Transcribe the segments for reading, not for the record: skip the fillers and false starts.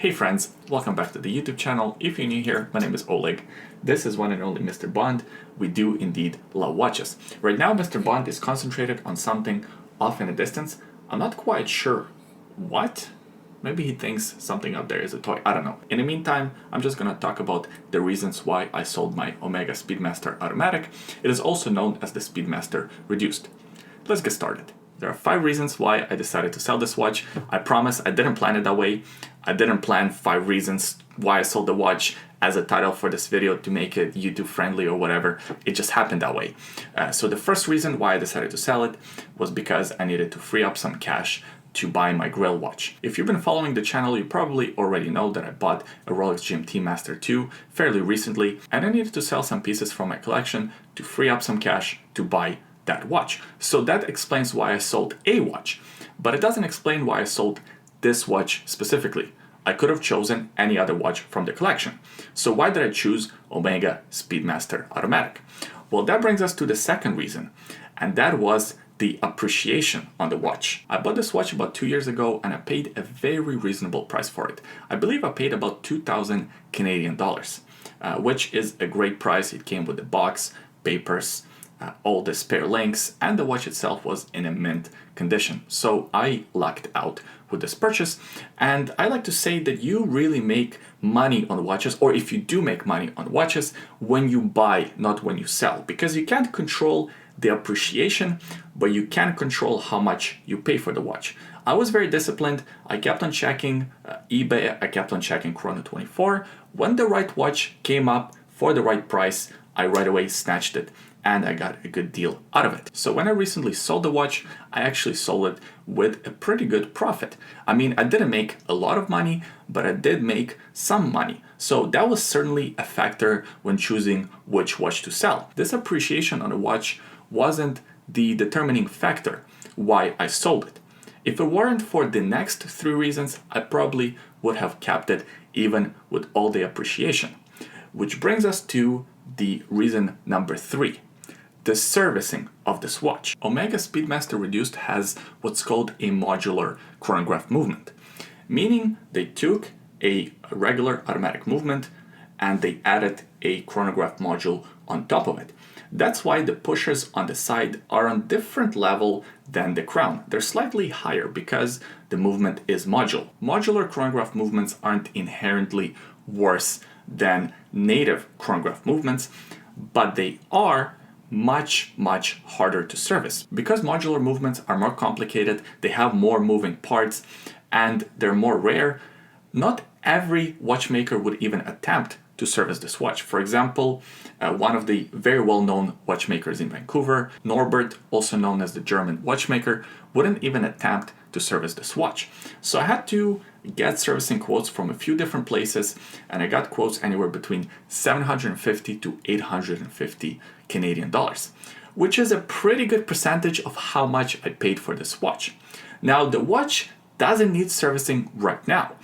Hey friends, welcome back to the YouTube channel. If you're new here, my name is Oleg. This is one and only Mr. Bond. We do indeed love watches. Right now, Mr. Bond is concentrated on something off in the distance. I'm not quite sure what. Maybe he thinks something up there is a toy. I don't know. In the meantime, I'm just going to talk about the reasons why I sold my Omega Speedmaster automatic. It is also known as the Speedmaster Reduced. Let's get started. There are 5 reasons why I decided to sell this watch. I promise I didn't plan it that way. I didn't plan 5 reasons why I sold the watch as a title for this video to make it YouTube friendly or whatever. It just happened that way. So the first reason why I decided to sell it was because I needed to free up some cash to buy my Grail watch. If you've been following the channel, you probably already know that I bought a Rolex GMT Master 2 fairly recently, and I needed to sell some pieces from my collection to free up some cash to buy that watch. So that explains why I sold a watch, but it doesn't explain why I sold this watch specifically. I could have chosen any other watch from the collection. So why did I choose Omega Speedmaster Automatic? Well, that brings us to the second reason, and that was the appreciation on the watch. I bought this watch about 2 years ago and I paid a very reasonable price for it. I believe I paid about 2,000 Canadian dollars, which is a great price. It came with the box, papers, all the spare links, and the watch itself was in a mint condition. So I lucked out with this purchase, and I like to say that you really make money on watches, or if you do make money on watches, when you buy, not when you sell, because you can't control the appreciation, but you can control how much you pay for the watch. I was very disciplined. I kept on checking eBay, I kept on checking Chrono24. When the right watch came up for the right price, I right away snatched it, and I got a good deal out of it. So when I recently sold the watch, I actually sold it with a pretty good profit. I mean, I didn't make a lot of money, but I did make some money. So that was certainly a factor when choosing which watch to sell. This appreciation on the watch wasn't the determining factor why I sold it. If it weren't for the next 3 reasons, I probably would have kept it even with all the appreciation. Which brings us to the reason number 3. The servicing of this watch. Omega Speedmaster Reduced has what's called a modular chronograph movement, meaning they took a regular automatic movement and they added a chronograph module on top of it. That's why the pushers on the side are on different level than the crown. They're slightly higher because the movement is modular. Modular chronograph movements aren't inherently worse than native chronograph movements, but they are much harder to service. Because modular movements are more complicated, they have more moving parts, and they're more rare, not every watchmaker would even attempt to service this watch. For example, one of the very well-known watchmakers in Vancouver, Norbert, also known as the German watchmaker, wouldn't even attempt to service this watch. So I had to get servicing quotes from a few different places, and I got quotes anywhere between 750 to 850 Canadian dollars, which is a pretty good percentage of how much I paid for this watch. Now, the watch doesn't need servicing right now,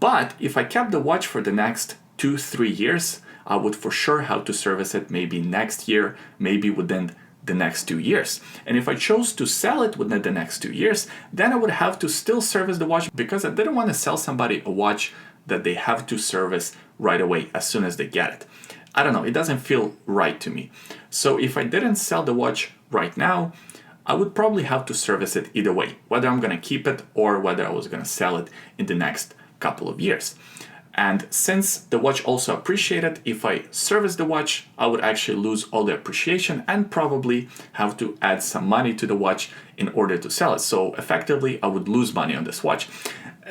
but if I kept the watch for the next 2-3 years, I would for sure have to service it maybe next year, maybe within the next 2 years. And if I chose to sell it within the next 2 years, then I would have to still service the watch, because I didn't want to sell somebody a watch that they have to service right away as soon as they get it. I don't know, it doesn't feel right to me. So if I didn't sell the watch right now, I would probably have to service it either way, whether I'm going to keep it or whether I was going to sell it in the next couple of years. And since the watch also appreciated, if I service the watch, I would actually lose all the appreciation and probably have to add some money to the watch in order to sell it. So effectively, I would lose money on this watch.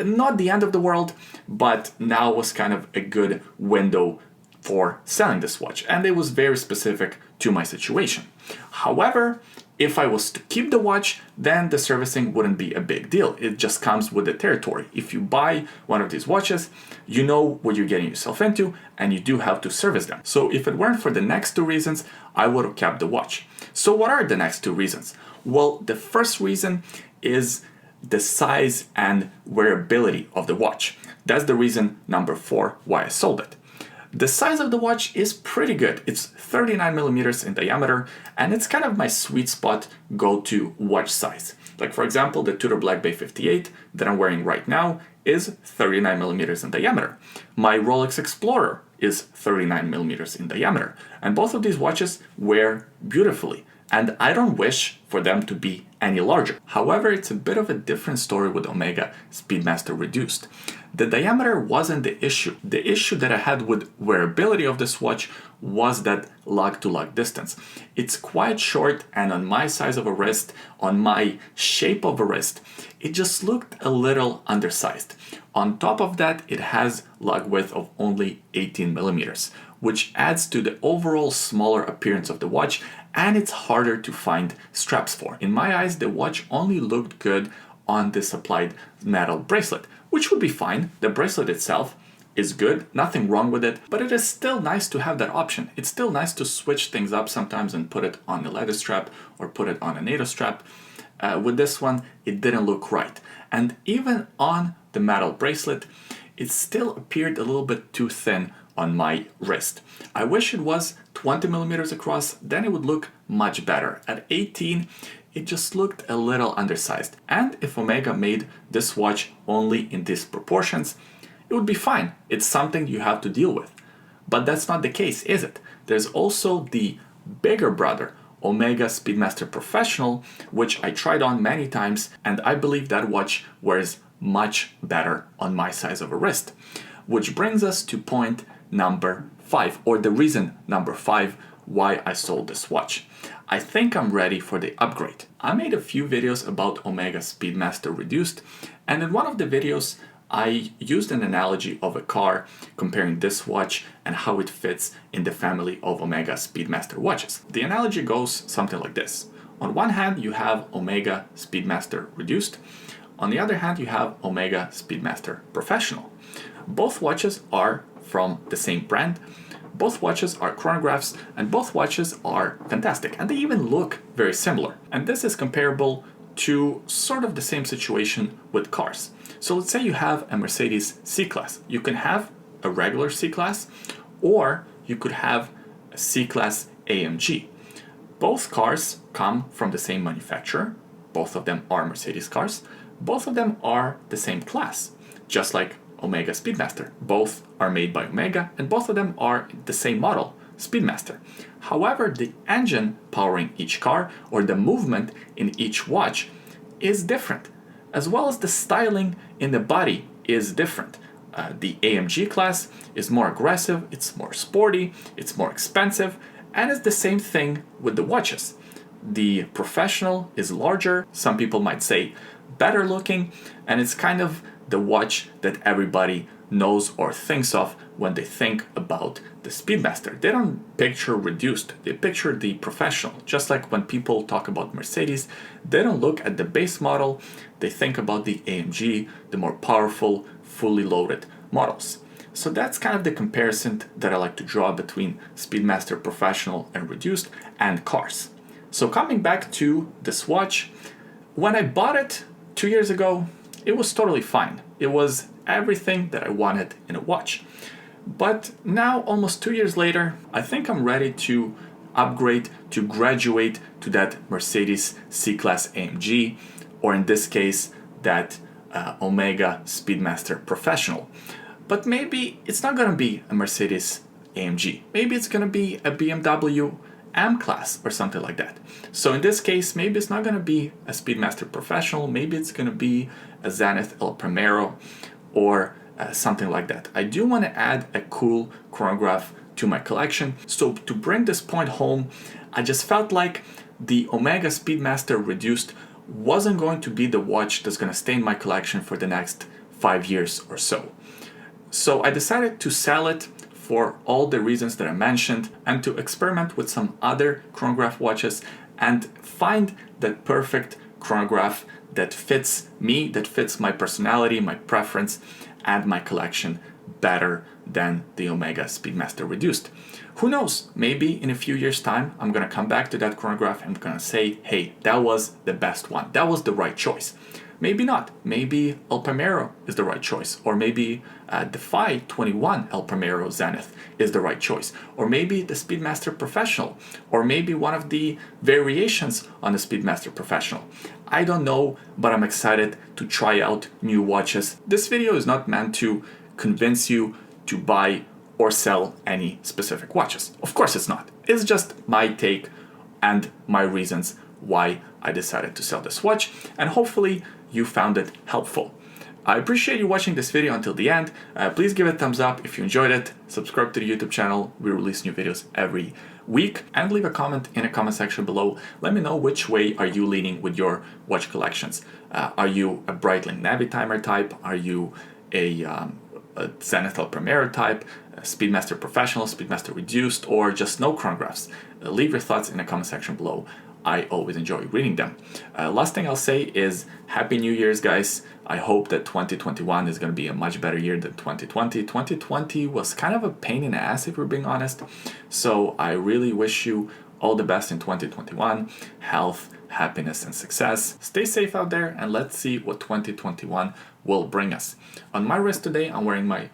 Not the end of the world, but now was kind of a good window for selling this watch, and it was very specific to my situation. However, if I was to keep the watch, then the servicing wouldn't be a big deal. It just comes with the territory. If you buy one of these watches, you know what you're getting yourself into, and you do have to service them. So if it weren't for the next 2 reasons, I would have kept the watch. So what are the next 2 reasons? Well, the first reason is the size and wearability of the watch. That's the reason number 4 why I sold it. The size of the watch is pretty good. It's 39 millimeters in diameter, and it's kind of my sweet spot go-to watch size. Like for example, the Tudor Black Bay 58 that I'm wearing right now is 39 millimeters in diameter. My Rolex Explorer is 39 millimeters in diameter. And both of these watches wear beautifully. And I don't wish for them to be any larger. However, it's a bit of a different story with Omega Speedmaster Reduced. The diameter wasn't the issue. The issue that I had with wearability of this watch was that lug-to-lug distance. It's quite short, and on my size of a wrist, on my shape of a wrist, it just looked a little undersized. On top of that, it has lug width of only 18 millimeters, which adds to the overall smaller appearance of the watch, and it's harder to find straps for. In my eyes, the watch only looked good on the supplied metal bracelet, which would be fine. The bracelet itself is good, nothing wrong with it, but it is still nice to have that option. It's still nice to switch things up sometimes and put it on a leather strap or put it on a NATO strap. With this one, it didn't look right. And even on the metal bracelet, it still appeared a little bit too thin on my wrist. I wish it was 20 millimeters across, then it would look much better. At 18, it just looked a little undersized. And if Omega made this watch only in these proportions, it would be fine. It's something you have to deal with. But that's not the case, is it? There's also the bigger brother, Omega Speedmaster Professional, which I tried on many times, and I believe that watch wears much better on my size of a wrist. Which brings us to point number 5, or the reason number 5 why I sold this watch. I think I'm ready for the upgrade. I made a few videos about Omega Speedmaster Reduced, and in one of the videos I used an analogy of a car, comparing this watch and how it fits in the family of Omega Speedmaster watches. The analogy goes something like this. On one hand, you have Omega Speedmaster Reduced. On the other hand, you have Omega Speedmaster Professional. Both watches are from the same brand. Both watches are chronographs, and both watches are fantastic, and they even look very similar. And this is comparable to sort of the same situation with cars. So let's say you have a Mercedes C-Class. You can have a regular C-Class, or you could have a C-Class AMG. Both cars come from the same manufacturer. Both of them are Mercedes cars. Both of them are the same class, just like Omega Speedmaster. Both are made by Omega, and both of them are the same model, Speedmaster. However, the engine powering each car, or the movement in each watch, is different, as well as the styling in the body is different. The AMG class is more aggressive, it's more sporty, it's more expensive, and it's the same thing with the watches. The Professional is larger, some people might say better looking, and it's kind of the watch that everybody knows or thinks of when they think about the Speedmaster. They don't picture Reduced, they picture the Professional. Just like when people talk about Mercedes, they don't look at the base model, they think about the AMG, the more powerful, fully loaded models. So that's kind of the comparison that I like to draw between Speedmaster Professional and Reduced and cars. So coming back to this watch, when I bought it 2 years ago, it was totally fine. It was everything that I wanted in a watch. But now, almost 2 years later, I think I'm ready to upgrade, to graduate to that Mercedes C-Class AMG, or in this case, that Omega Speedmaster Professional. But maybe it's not gonna be a Mercedes AMG. Maybe it's gonna be a BMW M-Class or something like that. So in this case, maybe it's not gonna be a Speedmaster Professional, maybe it's gonna be a Zenith El Primero, or something like that. I do want to add a cool chronograph to my collection. So to bring this point home, I just felt like the Omega Speedmaster Reduced wasn't going to be the watch that's going to stay in my collection for the next 5 years or so. So I decided to sell it for all the reasons that I mentioned, and to experiment with some other chronograph watches and find that perfect chronograph that fits me, that fits my personality, my preference, and my collection better than the Omega Speedmaster Reduced. Who knows, maybe in a few years' time, I'm gonna come back to that chronograph and I'm gonna say, hey, that was the best one. That was the right choice. Maybe not. Maybe El Primero is the right choice. Or maybe the Phi 21 El Primero Zenith is the right choice. Or maybe the Speedmaster Professional. Or maybe one of the variations on the Speedmaster Professional. I don't know, but I'm excited to try out new watches. This video is not meant to convince you to buy or sell any specific watches. Of course it's not. It's just my take and my reasons why I decided to sell this watch, and hopefully you found it helpful. I appreciate you watching this video until the end. Please give it a thumbs up if you enjoyed it, subscribe to the YouTube channel, we release new videos every week, and leave a comment in the comment section below. Let me know which way are you leaning with your watch collections. Are you a Breitling Navitimer type? Are you a Zenith El Primero type, Speedmaster Professional, Speedmaster Reduced, or just no chronographs? Leave your thoughts in the comment section below. I always enjoy reading them. Last thing I'll say is Happy New Year's, guys. I hope that 2021 is going to be a much better year than 2020. 2020 was kind of a pain in the ass, if we're being honest. So I really wish you all the best in 2021. Health, happiness, and success. Stay safe out there, and let's see what 2021 will bring us. On my wrist today, I'm wearing my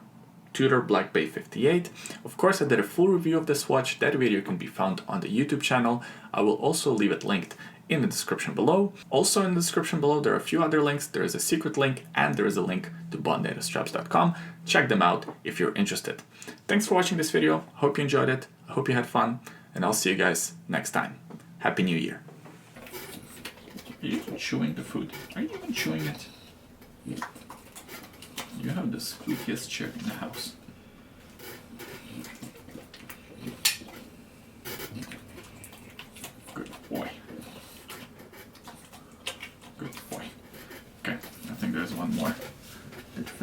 Tudor Black Bay 58. Of course, I did a full review of this watch. That video can be found on the YouTube channel. I will also leave it linked in the description below. Also in the description below, there are a few other links. There is a secret link, and there is a link to bondnatostraps.com. Check them out if you're interested. Thanks for watching this video. Hope you enjoyed it. I hope you had fun, and I'll see you guys next time. Happy New Year. Are you even chewing the food? Are you even chewing it? You have the squeakiest chair in the house.